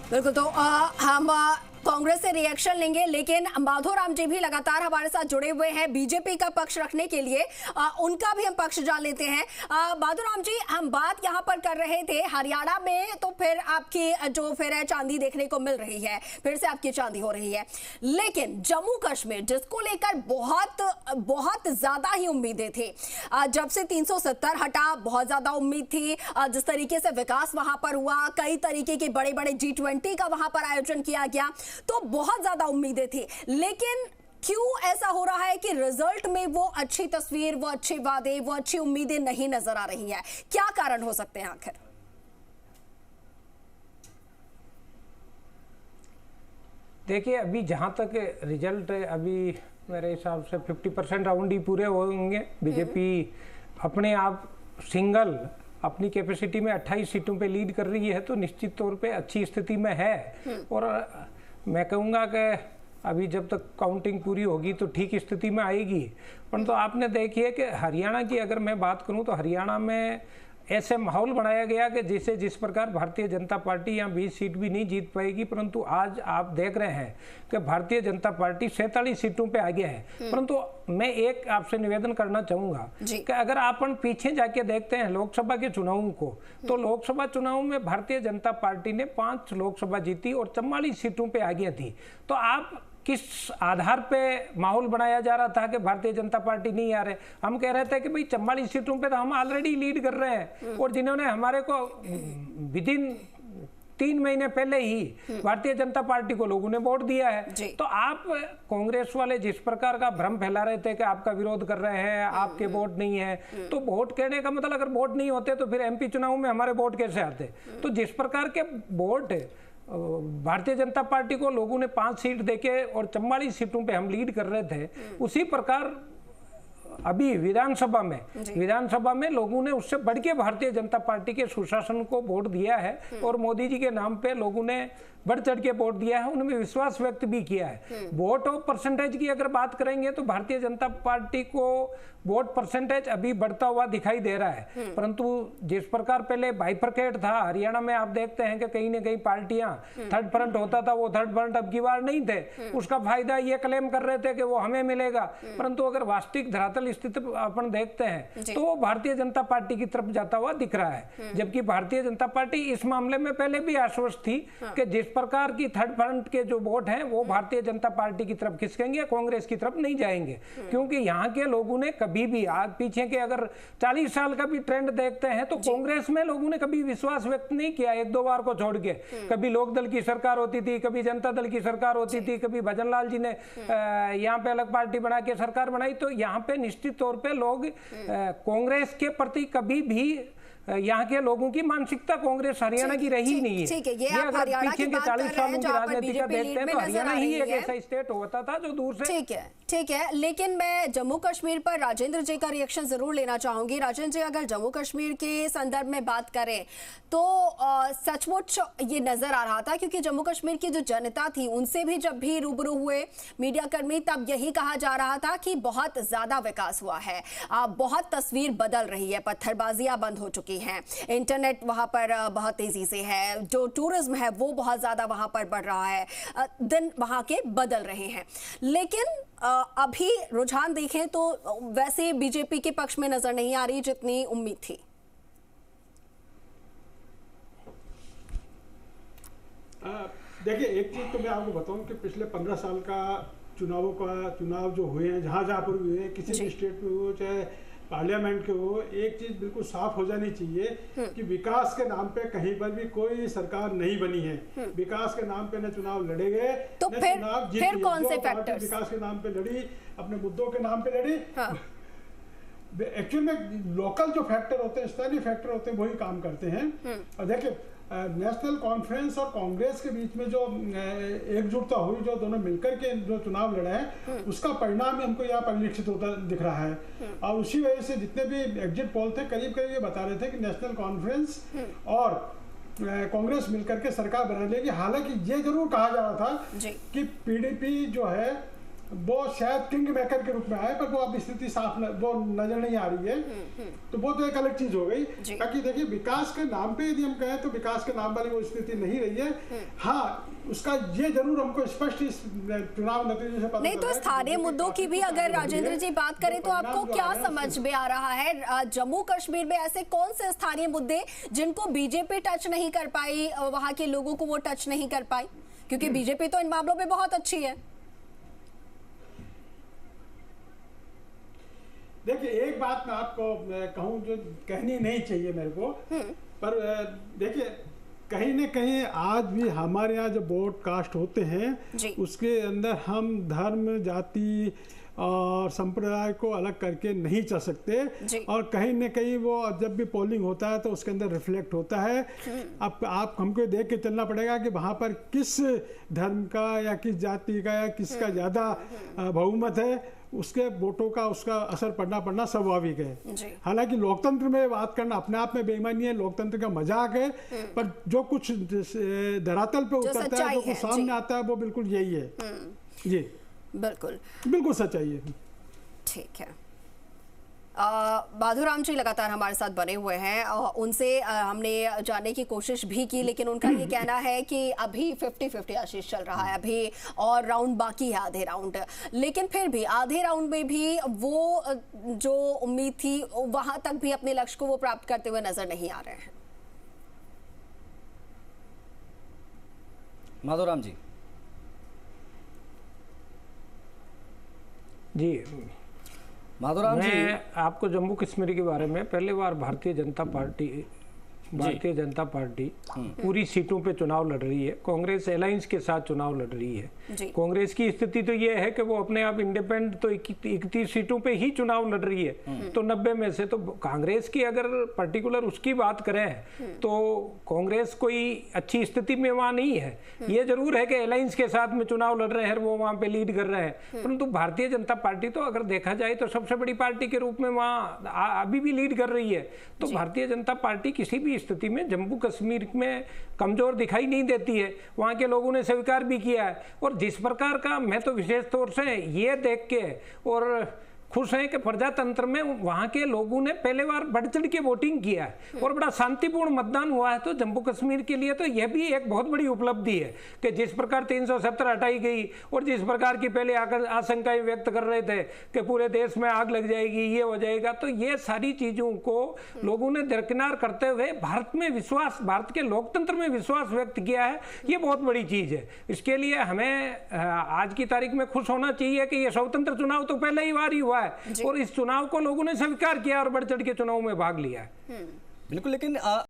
बिल्कुल, तो हम कांग्रेस से रिएक्शन लेंगे, लेकिन माधोराम जी भी लगातार हमारे साथ जुड़े हुए हैं बीजेपी का पक्ष रखने के लिए। उनका भी हम पक्ष जान लेते हैं। माधोराम जी, हम बात यहां पर कर रहे थे हरियाणा में, तो फिर आपकी जो फिर है चांदी देखने को मिल रही है, फिर से आपकी चांदी हो रही है। लेकिन जम्मू कश्मीर, जिसको लेकर बहुत ज्यादा ही उम्मीदें थी, जब से 370 हटा बहुत ज्यादा उम्मीद थी। जिस तरीके से विकास वहां पर हुआ, कई तरीके के बड़े बड़े G20 का वहां पर आयोजन किया गया, तो बहुत ज्यादा उम्मीदें थी। लेकिन क्यों ऐसा हो रहा है कि रिजल्ट में वो अच्छी तस्वीर, वो अच्छे वादे, वो अच्छी उम्मीदें नहीं नजर आ रही हैं? क्या कारण हो सकते हैं आखिर? देखिए, अभी जहां तक रिजल्ट अभी मेरे हिसाब से 50% राउंड ही पूरे होंगे। बीजेपी अपने आप सिंगल अपनी कैपेसिटी में 28 सीटों पे लीड कर रही है, तो निश्चित तौर पे अच्छी स्थिति में है। और मैं कहूँगा कि अभी जब तक काउंटिंग पूरी होगी तो ठीक स्थिति में आएगी। परंतु आपने देखिए कि हरियाणा की अगर मैं बात करूँ तो हरियाणा में ऐसे माहौल बनाया गया कि जिस प्रकार भारतीय जनता पार्टी यहाँ 20 सीट भी नहीं जीत पाएगी, परंतु आज आप देख रहे हैं कि भारतीय जनता पार्टी 47 सीटों पे आगे है। परंतु मैं एक आपसे निवेदन करना चाहूंगा कि अगर अपन पीछे जाके देखते हैं लोकसभा के चुनावों को, तो लोकसभा चुनाव में भारतीय जनता पार्टी ने 5 लोकसभा जीती और 44 सीटों पे आगे थी। तो आप किस आधार पे माहौल बनाया जा रहा था कि भारतीय जनता पार्टी नहीं आ रहे? हम कह रहे थे कि भाई 44 सीटों पे तो हम ऑलरेडी लीड कर रहे हैं, और जिन्होंने हमारे को विदिन 3 महीने पहले ही भारतीय जनता पार्टी को लोगों ने वोट दिया है। तो आप कांग्रेस वाले जिस प्रकार का भ्रम फैला रहे थे कि आपका विरोध कर रहे हैं, आपके वोट नहीं है, तो वोट कहने का मतलब अगर वोट नहीं होते तो फिर एमपी चुनाव में हमारे वोट कैसे आते? तो जिस प्रकार के वोट भारतीय जनता पार्टी को लोगों ने 5 सीट देके और 44 सीटों पे हम लीड कर रहे थे, उसी प्रकार अभी विधानसभा में लोगों ने उससे बढ़ के भारतीय जनता पार्टी के सुशासन को वोट दिया है, और मोदी जी के नाम पे लोगों ने बढ़ चढ़ के वोट दिया है, उनमें विश्वास व्यक्त भी किया है। वोट और परसेंटेज की अगर बात करेंगे तो भारतीय जनता पार्टी को वोट परसेंटेज अभी बढ़ता हुआ दिखाई दे रहा है, परंतु जिस प्रकार पहले बाइफरकेट था हरियाणा में, आप देखते हैं कि कहीं न कहीं पार्टियां थर्ड फ्रंट होता था, वो थर्ड फ्रंट अब की बार नहीं थे। उसका फायदा ये क्लेम कर रहे थे कि वो हमें मिलेगा, परंतु अगर वास्तविक धरातल स्थिति अपन देखते हैं तो वो भारतीय जनता पार्टी की तरफ जाता हुआ दिख रहा है। जबकि भारतीय जनता पार्टी इस मामले में पहले भी आश्वस्त थी कि जिस प्रकार की थर्ड फ्रंट के जो वोट हैं वो भारतीय जनता पार्टी की तरफ खिसकेंगे, कांग्रेस की तरफ नहीं जाएंगे। क्योंकि यहाँ के लोगों ने कभी भी, आज पीछे के अगर 40 साल का भी ट्रेंड देखते हैं तो कांग्रेस में लोगों ने कभी विश्वास व्यक्त नहीं किया, 1-2 बार को छोड़ के। कभी लोक दल की सरकार होती थी, कभी जनता दल की सरकार होती थी, कभी भजन लाल जी ने यहाँ पे अलग पार्टी बना के सरकार बनाई। तो यहाँ पे निश्चित तौर पे लोग कांग्रेस के प्रति कभी भी, यहाँ के लोगों की मानसिकता कांग्रेस हरियाणा की रही नहीं है। ठीक है, ये आप हरियाणा की बात कर रहे हैं जहां पर बीजेपी लीड में नजर आ रही है। एक ऐसा स्टेट होता था जो दूर से। ठीक है, लेकिन मैं जम्मू कश्मीर पर राजेंद्र जी का रिएक्शन जरूर लेना चाहूंगी। राजेंद्र जी, अगर जम्मू कश्मीर के संदर्भ में बात करें तो सचमुच ये नजर आ रहा था, क्योंकि जम्मू कश्मीर की जो जनता थी उनसे भी जब भी रूबरू हुए मीडिया कर्मी, तब यही कहा जा रहा था कि बहुत ज्यादा विकास हुआ है, बहुत तस्वीर बदल रही है, पत्थरबाजियां बंद हो चुकी हैं, इंटरनेट वहां पर बहुत तेजी से है, जो टूरिज्म है वो बहुत ज्यादा वहां पर बढ़ रहा है, दिन वहां के बदल रहे हैं। लेकिन अभी रुझान देखें तो वैसे बीजेपी के पक्ष में नजर नहीं आ रही जितनी उम्मीद थी। देखिए, एक चीज तो मैं आपको बताऊं कि पिछले 15 साल का चुनाव जो हुए हैं, जहां पर हुए हैं, किसी भी स्टेट में हो चाहे पार्लियामेंट के हो, एक चीज बिल्कुल साफ हो जानी चाहिए कि विकास के नाम पे कहीं पर भी कोई सरकार नहीं बनी है। विकास के नाम पे न चुनाव लड़े गए, तो न चुनाव जीते। फिर कौन से फैक्टर्स विकास के नाम पे लड़ी, अपने मुद्दों के नाम पे लड़ी। एक्चुअल में लोकल जो फैक्टर होते हैं, स्थानीय फैक्टर होते हैं, वही काम करते हैं। और देखिए, नेशनल कॉन्फ्रेंस और कांग्रेस के बीच में जो एकजुटता हुई, जो दोनों मिलकर के जो चुनाव लड़े हैं, उसका परिणाम हमको यहाँ परिलक्षित होता दिख रहा है। और उसी वजह से जितने भी एग्जिट पोल थे, करीब करीब ये बता रहे थे कि नेशनल कॉन्फ्रेंस और कांग्रेस मिलकर के सरकार बना लेगी। हालांकि ये जरूर कहा जा रहा था कि पीडीपी जो है वो शायद किंग मेकर के रूप में आए, पर वो अब स्थिति साफ वो नजर नहीं आ रही है। तो वो तो एक अलग चीज हो गई। बाकी देखिए, विकास के नाम पे यदि हम कहें तो विकास के नाम वाली वो स्थिति नहीं रही है। हाँ, उसका ये जरूर हमको स्पष्ट इस चुनाव नतीजे से पता नहीं तो स्थानीय मुद्दों की भी अगर राजेंद्र जी बात करें तो आपको क्या समझ में आ रहा है? जम्मू कश्मीर में ऐसे कौन से स्थानीय मुद्दे जिनको बीजेपी टच नहीं कर पाई, वहां के लोगों को वो टच नहीं कर पाई? क्योंकि बीजेपी तो इन मामलों में बहुत अच्छी है। देखिए, एक बात मैं आपको कहूँ जो कहनी नहीं चाहिए मेरे को, पर देखिए कहीं न कहीं आज भी हमारे यहाँ जो वोट कास्ट होते हैं उसके अंदर हम धर्म, जाति और संप्रदाय को अलग करके नहीं चल सकते। और कहीं न कहीं वो जब भी पोलिंग होता है तो उसके अंदर रिफ्लेक्ट होता है। अब आप हमको देख के चलना पड़ेगा कि वहाँ पर किस धर्म का या किस जाति का या किसका ज़्यादा बहुमत है, उसके वोटों का उसका असर पड़ना स्वाभाविक है। हालांकि लोकतंत्र में बात करना अपने आप में बेईमानी है, लोकतंत्र का मजाक है, पर जो कुछ धरातल पे उतरता है, जो कुछ सामने आता है, वो बिल्कुल यही है। जी बिल्कुल सच्चाई है। ठीक है। माधुराम जी लगातार हमारे साथ बने हुए हैं, उनसे हमने जानने की कोशिश भी की, लेकिन उनका ये कहना है कि अभी 50-50 आशीष चल रहा है, अभी और राउंड बाकी है, आधे राउंड। लेकिन फिर भी आधे राउंड में भी वो जो उम्मीद थी वहां तक भी अपने लक्ष्य को वो प्राप्त करते हुए नजर नहीं आ रहे हैं। माधुराम जी। जी माधुराम जी, मैं आपको जम्मू कश्मीर के बारे में पहली बार भारतीय जनता पार्टी पूरी सीटों पे चुनाव लड़ रही है। कांग्रेस अलायंस के साथ चुनाव लड़ रही है। कांग्रेस की स्थिति तो ये है कि वो अपने आप इंडिपेंडेंट तो 31 सीटों पे ही चुनाव लड़ रही है। तो 90 में से तो कांग्रेस की अगर पर्टिकुलर उसकी बात करें तो कांग्रेस कोई अच्छी स्थिति में वहां नहीं है। ये जरूर है कि अलायंस के साथ में चुनाव लड़ रहे हैं, वो वहां पे लीड कर रहे हैं, परंतु भारतीय जनता पार्टी तो अगर देखा जाए तो सबसे बड़ी पार्टी के रूप में वहां अभी भी लीड कर रही है। तो भारतीय जनता पार्टी किसी भी स्थिति में जम्मू कश्मीर में कमजोर दिखाई नहीं देती है। वहां के लोगों ने स्वीकार भी किया है। और जिस प्रकार का मैं तो विशेष तौर से ये देख के और खुश हैं कि प्रजातंत्र में वहां के लोगों ने पहले बार बढ़ चढ़ के वोटिंग किया है और बड़ा शांतिपूर्ण मतदान हुआ है। तो जम्मू कश्मीर के लिए तो यह भी एक बहुत बड़ी उपलब्धि है कि जिस प्रकार 370 हटाई गई और जिस प्रकार की पहले आशंकाएं व्यक्त कर रहे थे कि पूरे देश में आग लग जाएगी, ये हो जाएगा, तो ये सारी चीजों को लोगों ने दरकिनार करते हुए भारत में विश्वास, भारत के लोकतंत्र में विश्वास व्यक्त किया है। ये बहुत बड़ी चीज है। इसके लिए हमें आज की तारीख में खुश होना चाहिए कि ये स्वतंत्र चुनाव तो पहले ही बार ही हुआ है और इस चुनाव को लोगों ने स्वीकार किया और बढ़ चढ़ के चुनाव में भाग लिया है। बिल्कुल, लेकिन